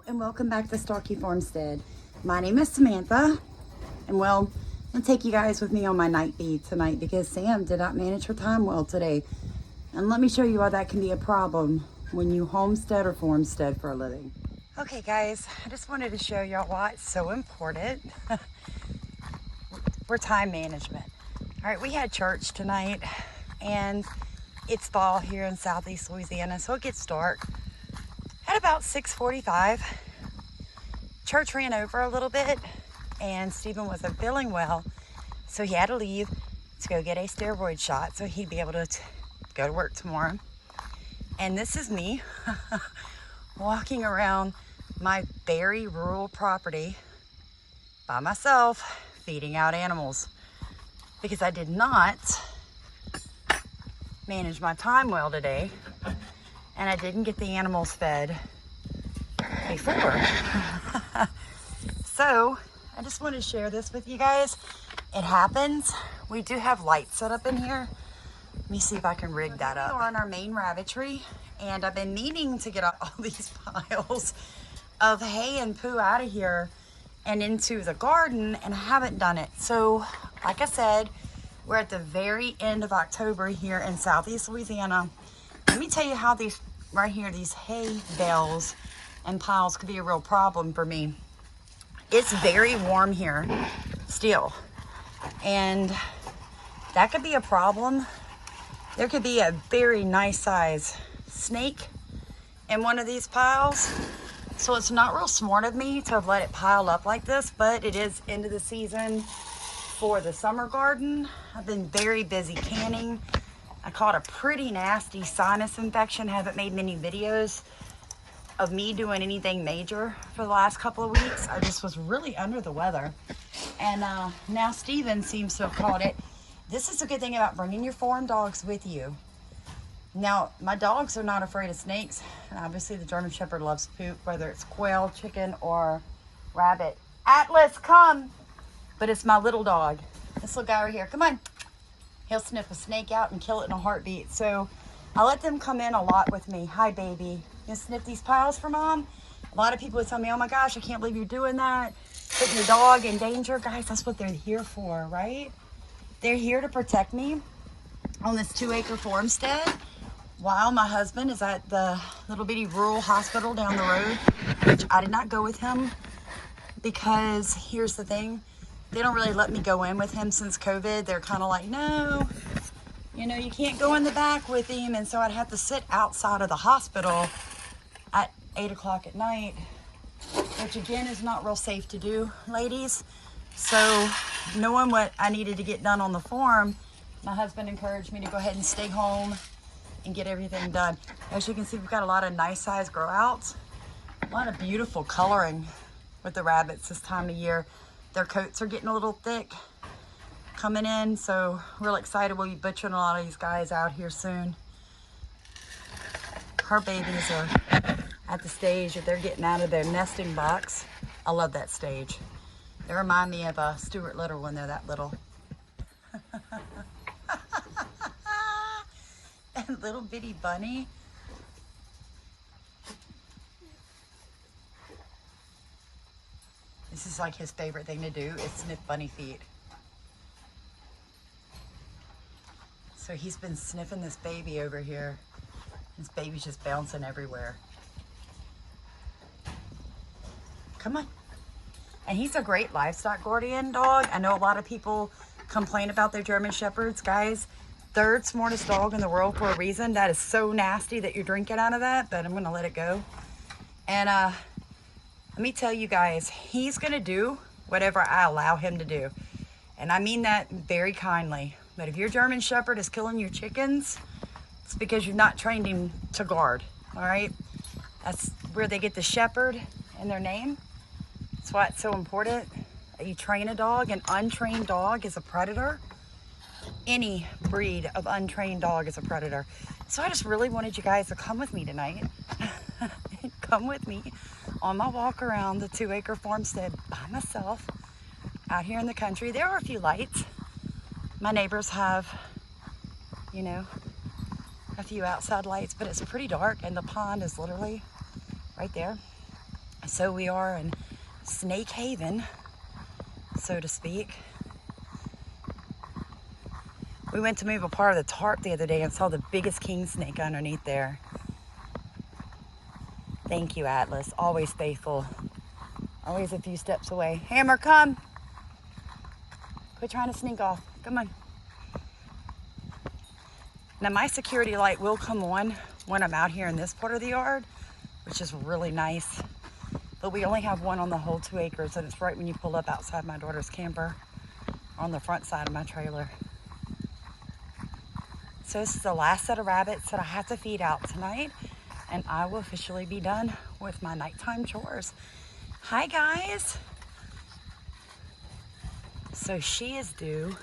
And welcome back to Starkey Farmstead. My name is Samantha, and well, I'm gonna take you guys with me on my night feed tonight because Sam did not manage her time well today. And let me show you why that can be a problem when you homestead or farmstead for a living. Okay guys, I just wanted to show y'all why it's so important for time management. All right, we had church tonight and it's fall here in Southeast Louisiana, so it gets dark at about 6:45. Church ran over a little bit and Stephen wasn't feeling well, so he had to leave to go get a steroid shot so he'd be able to go to work tomorrow. And this is me walking around my very rural property by myself, feeding out animals because I did not manage my time well today and I didn't get the animals fed before. So I just want to share this with you guys. It happens. We do have lights set up in here. Let me see if I can rig that up. We're on our main rabbitry and I've been needing to get all these piles of hay and poo out of here and into the garden, and I haven't done it. So like I said, we're at the very end of October here in Southeast Louisiana. Let me tell you how these right here, these hay bales and piles could be a real problem for me. It's very warm here still, and that could be a problem. There could be a very nice size snake in one of these piles. So it's not real smart of me to have let it pile up like this, but it is end of the season for the summer garden. I've been very busy canning. I caught a pretty nasty sinus infection. Haven't made many videos of me doing anything major for the last couple of weeks. I just was really under the weather. And now Steven seems to have caught it. This is a good thing about bringing your farm dogs with you. Now, my dogs are not afraid of snakes. And obviously the German Shepherd loves poop, whether it's quail, chicken, or rabbit. Atlas, come! But it's my little dog. This little guy right here, come on. He'll sniff a snake out and kill it in a heartbeat. So I let them come in a lot with me. Hi, baby. You sniff these piles for mom? A lot of people would tell me, oh my gosh, I can't believe you're doing that. Putting your dog in danger. Guys, that's what they're here for, right? They're here to protect me on this 2-acre farmstead while my husband is at the little bitty rural hospital down the road, which I did not go with him because here's the thing. They don't really let me go in with him since COVID. They're kind of like, no, you know, you can't go in the back with him. And so I'd have to sit outside of the hospital at 8 o'clock at night, which again is not real safe to do, ladies. So knowing what I needed to get done on the farm, my husband encouraged me to go ahead and stay home and get everything done. As you can see, we've got a lot of nice size grow outs, a lot of beautiful coloring with the rabbits this time of year. Their coats are getting a little thick coming in, so real excited. We'll be butchering a lot of these guys out here soon. Her babies are at the stage that they're getting out of their nesting box. I love that stage. They remind me of Stuart Little when they're that little. That little bitty bunny. This is like his favorite thing to do is sniff bunny feet. So he's been sniffing this baby over here. This baby's just bouncing everywhere. Come on. And he's a great livestock guardian dog. I know a lot of people complain about their German Shepherds. Guys, third smartest dog in the world for a reason. That is so nasty that you're drinking out of that, but I'm gonna let it go. And let me tell you guys, he's gonna do whatever I allow him to do. And I mean that very kindly. But if your German Shepherd is killing your chickens, it's because you've not trained him to guard, all right? That's where they get the shepherd in their name. That's why it's so important that you train a dog. An untrained dog is a predator. Any breed of untrained dog is a predator. So I just really wanted you guys to come with me tonight. Come with me on my walk around the 2-acre farmstead by myself out here in the country. There are a few lights. My neighbors have, you know, a few outside lights, but it's pretty dark and the pond is literally right there. So we are in Snake Haven, so to speak. We went to move a part of the tarp the other day and saw the biggest king snake underneath there. Thank you, Atlas. Always faithful. Always a few steps away. Hammer, come. Quit trying to sneak off. Come on. Now my security light will come on when I'm out here in this part of the yard, which is really nice. But we only have one on the whole 2 acres, and it's right when you pull up outside my daughter's camper on the front side of my trailer. So this is the last set of rabbits that I have to feed out tonight, and I will officially be done with my nighttime chores. Hi guys. So she is due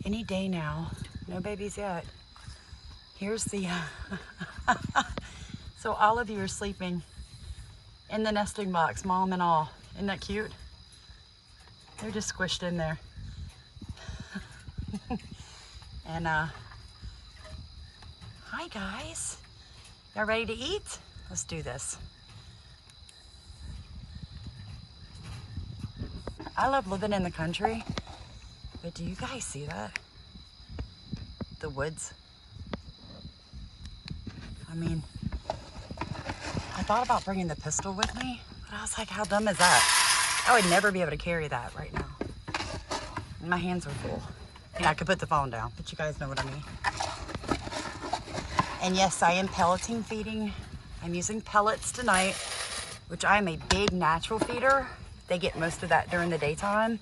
any day now. No babies yet. Here's the, so all of you are sleeping in the nesting box, mom and all. Isn't that cute? They're just squished in there. And hi guys. Y'all ready to eat? Let's do this. I love living in the country, but do you guys see that? The woods. I mean, I thought about bringing the pistol with me, but I was like, how dumb is that? I would never be able to carry that right now. My hands are full. Yeah, I could put the phone down, but you guys know what I mean. And yes, I am pelleting feeding. I'm using pellets tonight, which I am a big natural feeder. They get most of that during the daytime.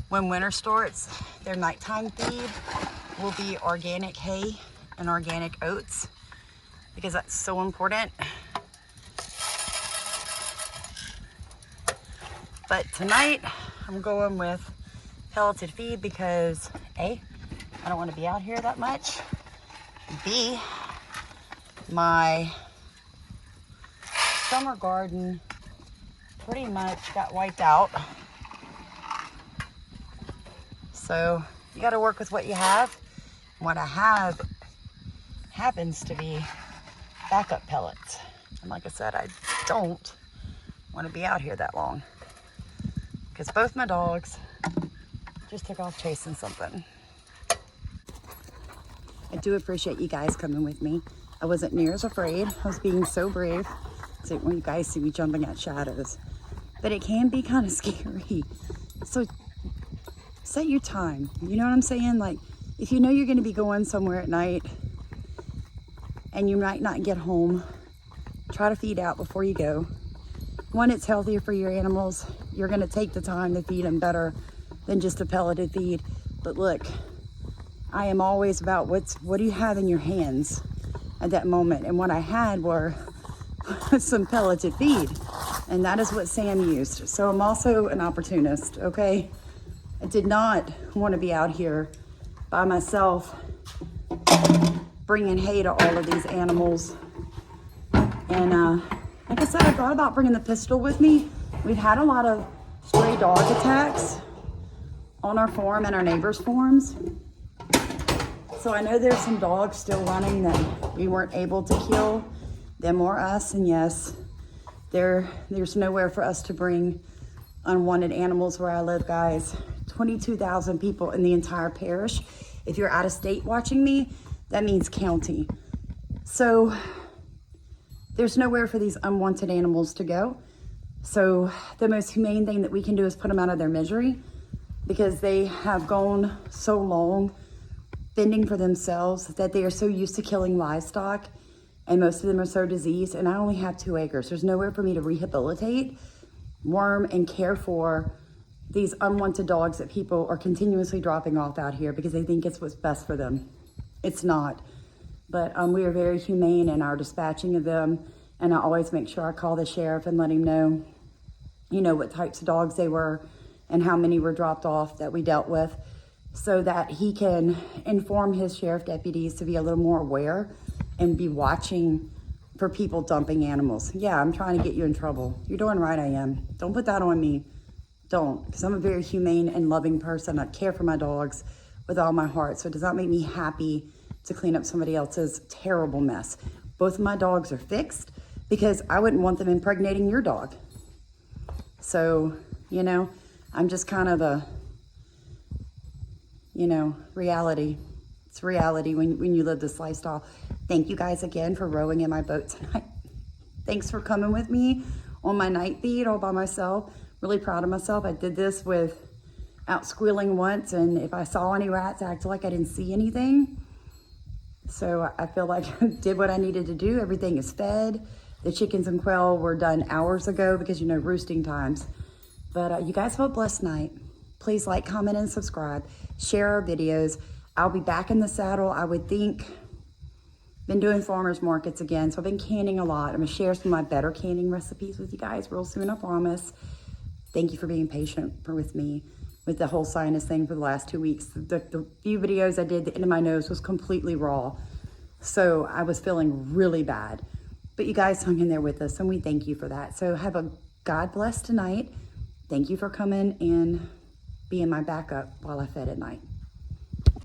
When winter starts, their nighttime feed will be organic hay and organic oats, because that's so important. But tonight, I'm going with pelleted feed because A, I don't want to be out here that much. B, my summer garden pretty much got wiped out. So you got to work with what you have. What I have happens to be backup pellets. And like I said, I don't want to be out here that long because both my dogs just took off chasing something. I do appreciate you guys coming with me. I wasn't near as afraid. I was being so brave. So when you guys see me jumping at shadows, but it can be kind of scary. So set your time. You know what I'm saying? Like, if you know you're going to be going somewhere at night and you might not get home, try to feed out before you go. One, it's healthier for your animals. You're going to take the time to feed them better than just a pelleted feed. But look, I am always about what do you have in your hands at that moment? And what I had were some pelleted feed. And that is what Sam used. So I'm also an opportunist, okay? I did not want to be out here by myself bringing hay to all of these animals. And like I said, I thought about bringing the pistol with me. We've had a lot of stray dog attacks on our farm and our neighbors' farms. So I know there's some dogs still running that we weren't able to kill, them or us, and yes, there's nowhere for us to bring unwanted animals where I live, guys. 22,000 people in the entire parish. If you're out of state watching me, that means county. So there's nowhere for these unwanted animals to go. So the most humane thing that we can do is put them out of their misery, because they have gone so long fending for themselves that they are so used to killing livestock, and most of them are so diseased, and I only have 2 acres. There's nowhere for me to rehabilitate, worm, and care for these unwanted dogs that people are continuously dropping off out here because they think it's what's best for them. It's not. But we are very humane in our dispatching of them, and I always make sure I call the sheriff and let him know, you know, what types of dogs they were and how many were dropped off that we dealt with, so that he can inform his sheriff deputies to be a little more aware and be watching for people dumping animals. Yeah, I'm trying to get you in trouble. You're doing right, I am. Don't put that on me. Don't, because I'm a very humane and loving person. I care for my dogs with all my heart, so it does not make me happy to clean up somebody else's terrible mess. Both of my dogs are fixed because I wouldn't want them impregnating your dog. So, you know, I'm just kind of the, you know, reality. It's reality when you live this lifestyle. Thank you guys again for rowing in my boat tonight. Thanks for coming with me on my night feed all by myself. Really proud of myself. I did this without squealing once, and if I saw any rats, I acted like I didn't see anything. So I feel like I did what I needed to do. Everything is fed. The chickens and quail were done hours ago because, you know, roosting times. But you guys have a blessed night. Please like, comment, and subscribe. Share our videos. I'll be back in the saddle, I would think. Been doing farmers markets again, so I've been canning a lot. I'm gonna share some of my better canning recipes with you guys real soon, I promise. Thank you for being patient with me with the whole sinus thing for the last 2 weeks. The few videos I did, the end of my nose was completely raw. So I was feeling really bad. But you guys hung in there with us, and we thank you for that. So have a God bless tonight. Thank you for coming and being my backup while I fed at night.